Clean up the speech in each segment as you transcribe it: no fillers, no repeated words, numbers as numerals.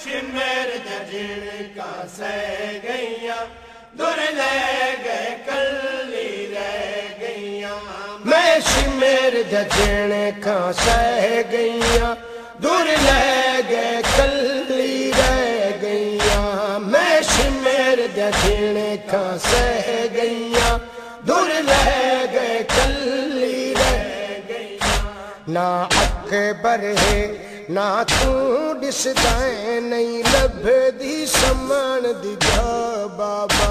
شمر جھڑکا سہ گئیاں دور لے گئے کلی رہ گئیاں میں شمر جھڑکا سہ گئیاں دور لے گئے کلی رہ گئیاں میں شمر جھڑکا سہ گئیاں دور لے گئے کلی رہ گئیاں نہ اکبر ہے نہ تو دسدائیں نہیں لب دی سمن دی جا بابا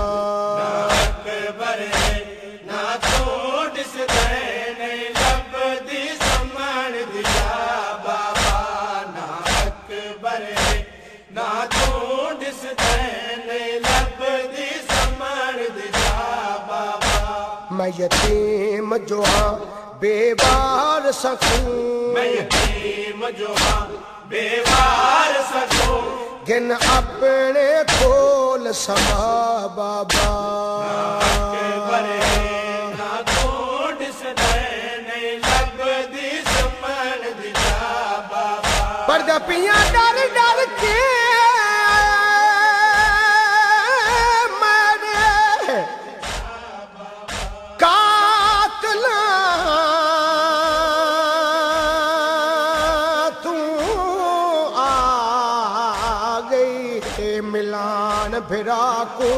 نہ اکبر ہے نہ تو دسدائیں نہیں لب دی سمن دی جا بابا نہ اکبر ہے نہ تو دسدائیں نہیں لب دی سمن دی جا بابا میں یتیم جو ہاں بے وار سکوں میں یتیم جو ہاں بے وار سکوں گن اپنے کول سما بابا نہ اکبر ہے نہ تو دسدائیں نہیں لب دی سمن دی جا بابا پردہ پیاں ڈر ڈر کے ملان بھرا کو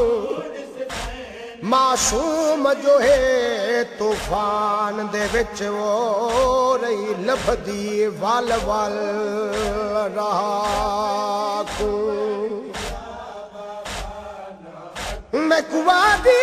معصوم جو ہے طوفان دے وچ وہ رہی لبھدی وال وال رہا کو میں کوا دی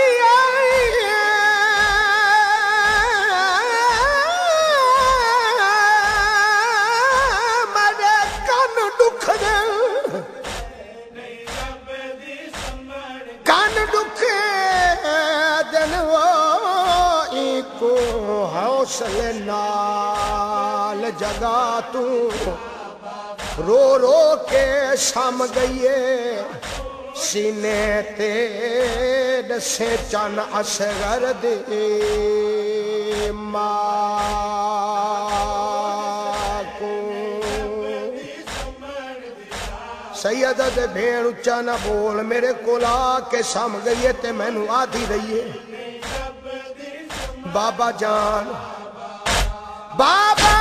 حوصلے نال جگا تو رو رو کے سم گئیے سینے تے دسے چن اصغر دے ماں کو سیدہ دے بھین اچھا نہ بول میرے کولا کے سم گئیے تے میں نو آدھی رہیے بابا جان بابا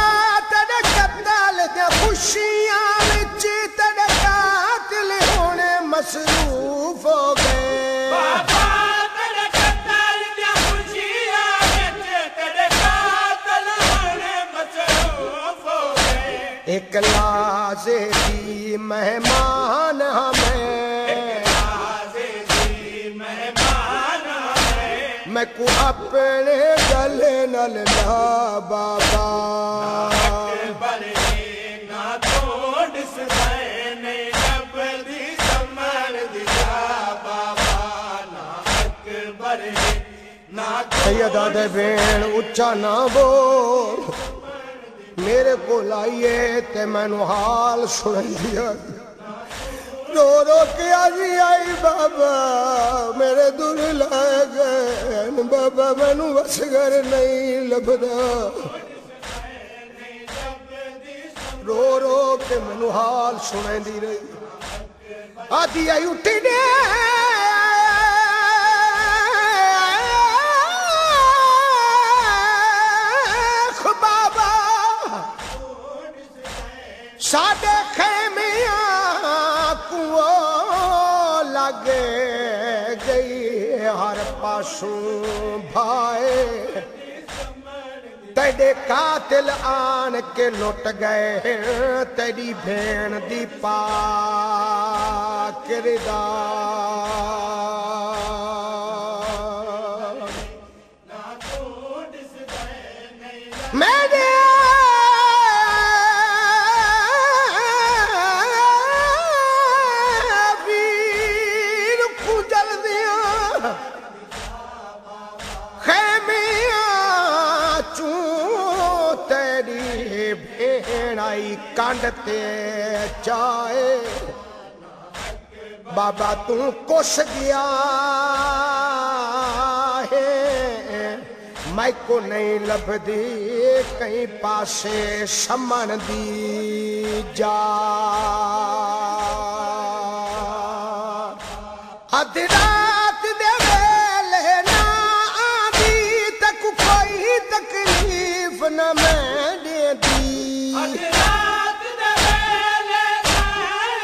تیرے قتل دے خوشیاں وچ تیرے قاتل ہونے مصروف ہو گئے بابا تیرے قتل دے خوشیاں وچ تیرے قاتل ہونے مصروف ہو گئے ایک لازے دی مہمان ہمیں میں کو اپنے گلے نل لا بابا اکبر ہے نہ تو دسدائیں نہیں لب دی سمن دی جا بابا نہ اکبر ہے نہ سیدہ دے بین اچھا نہ بول میرے کو لائیے تے میں نو حال سن دیا رو رو کے آجی آئی بابا میرے دور لائے گئے بابا میں نو وسگر نہیں لبدا رو رو کے میں نو حال سنیں دی رہی آدھی آئی اٹھی دے بابا ساڑے خیمیاں لگے گئی ہر پاسوں بھائے تیرے قاتل آن کے لٹ گئے تیری بھین دی پاک ردا میرے کانڈتے چائے بابا تو کس گیا ہے میں کو نہیں لب دی کہیں پاسے سمن دی جا ادھی رات دے ویلے نہ آندی تک کوئی تکلیف نہ میں دیندی ادھی رات دے ویلے نہ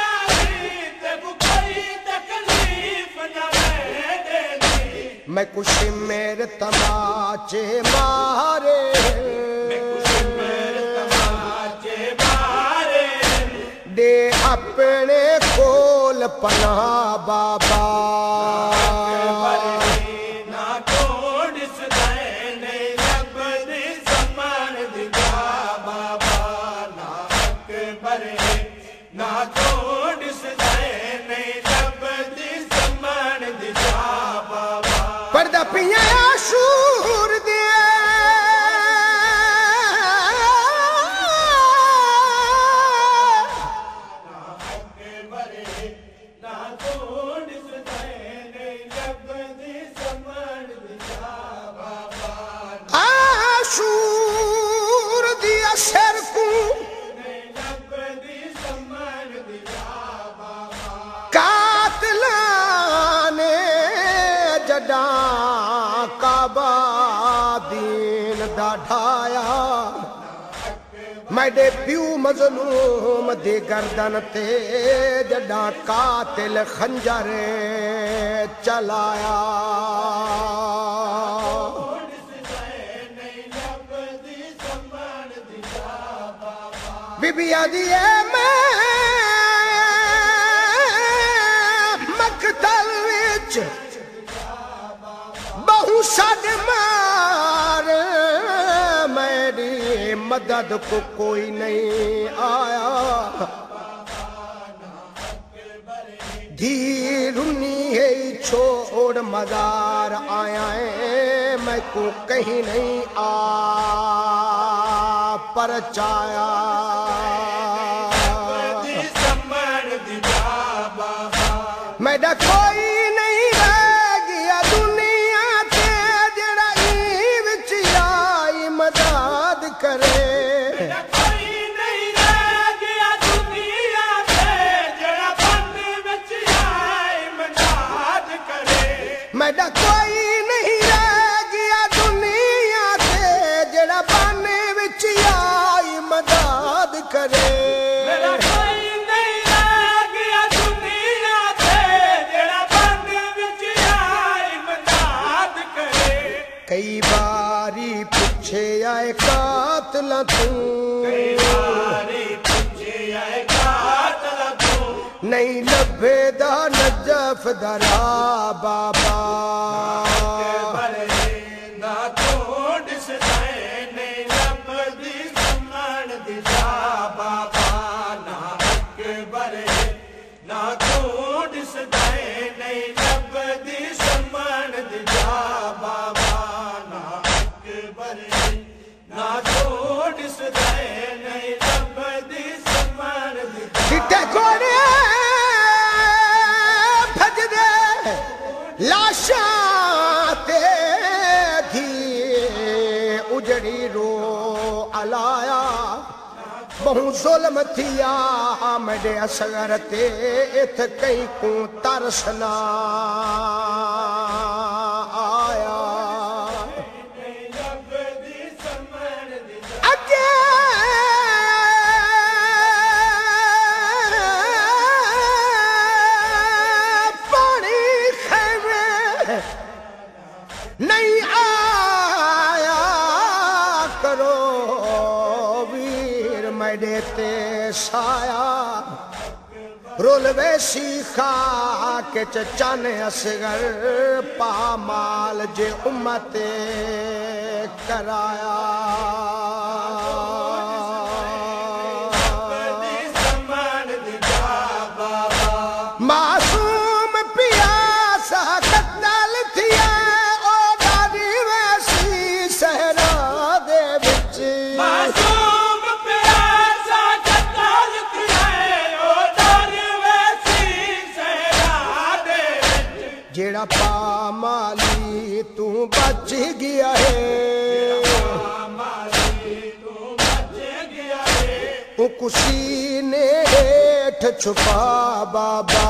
آندی تک کوئی تکلیف نہ میں دیندی میں کچھ میرے تماچے مارے دے اپنے کول پناہ بابا نہ کوڑ سدائے نہیں رب دی سمان دیا بابا نہ اکبر نہ کوڑ سدائے نہیں رب دی سمان دیا بابا پردہ پیاں عاشور دیا عاشور دیا سر کو قاتلانے جڈاں کعبہ دین دا ڈھایا میڈے پیو مظلوم دی گردن تے جڈاں قاتل خنجر چلایا بی بی آدھیے میں مقتل وچ بہو سڈ مار میری مدد کو کوئی نہیں آیا دھی رنی ہے چھوڑ مزار آیا ہے میں کو کہیں نہیں آ پرچایا میڈا کوئی نہیں رہ گیا دنیا تے جڑا ای وچ آئی مدد کرے میڈا کوئی نہیں رہ گیا دنیا تے جڑا بند وچ آئی مدد کرے میڈا کوئی نہیں رہ گیا دنیا تے جڑا بند وچ آئی مدد کرے کئی باری پچھے آئے قاتل نہیں لبے دا نجف درا بابا نہ کوڑ سدائے نہیں لب دی سمان دیا بابا نہ اکبر نہ کوڑ سدائے نہیں لب دی سمان دیا بابا لاشاں تے دھی اجڑی رو علایا بہو ظلم تھیا میڈے اصغر تے ات کئی کو ترس نہ آیا نہیں آیا کرو ویر میڈے تے سایا رول ویسی خاک چچن اصغر پامال جے امت کرایا معصوم پیاسا قتل تھیا جیڑا پامالی تو بچ گیا ہے او کسی نے ہیٹھ چھپا بابا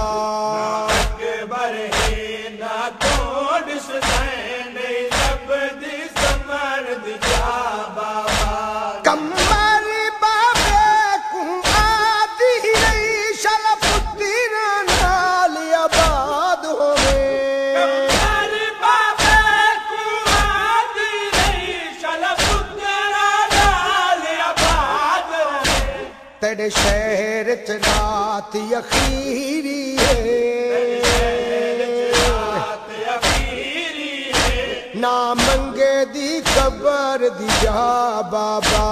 تیرے شہر رات اخیری ہے نہ منگے دی قبر دی جا بابا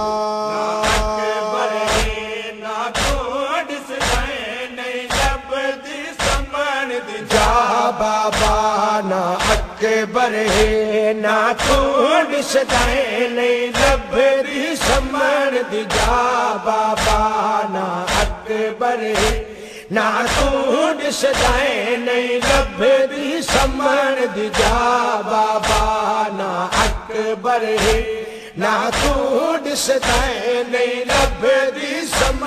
جا بابا نا اکبر ہے نا تھوڑ سدائے نہیں لب دی سمن دی جا بابا نا اکبر ہے نا تھوڑ سدائے نہیں لب دی سمن دی جا بابا نا اکبر ہے نا تھوڑ سدائے نہیں لب دی سمن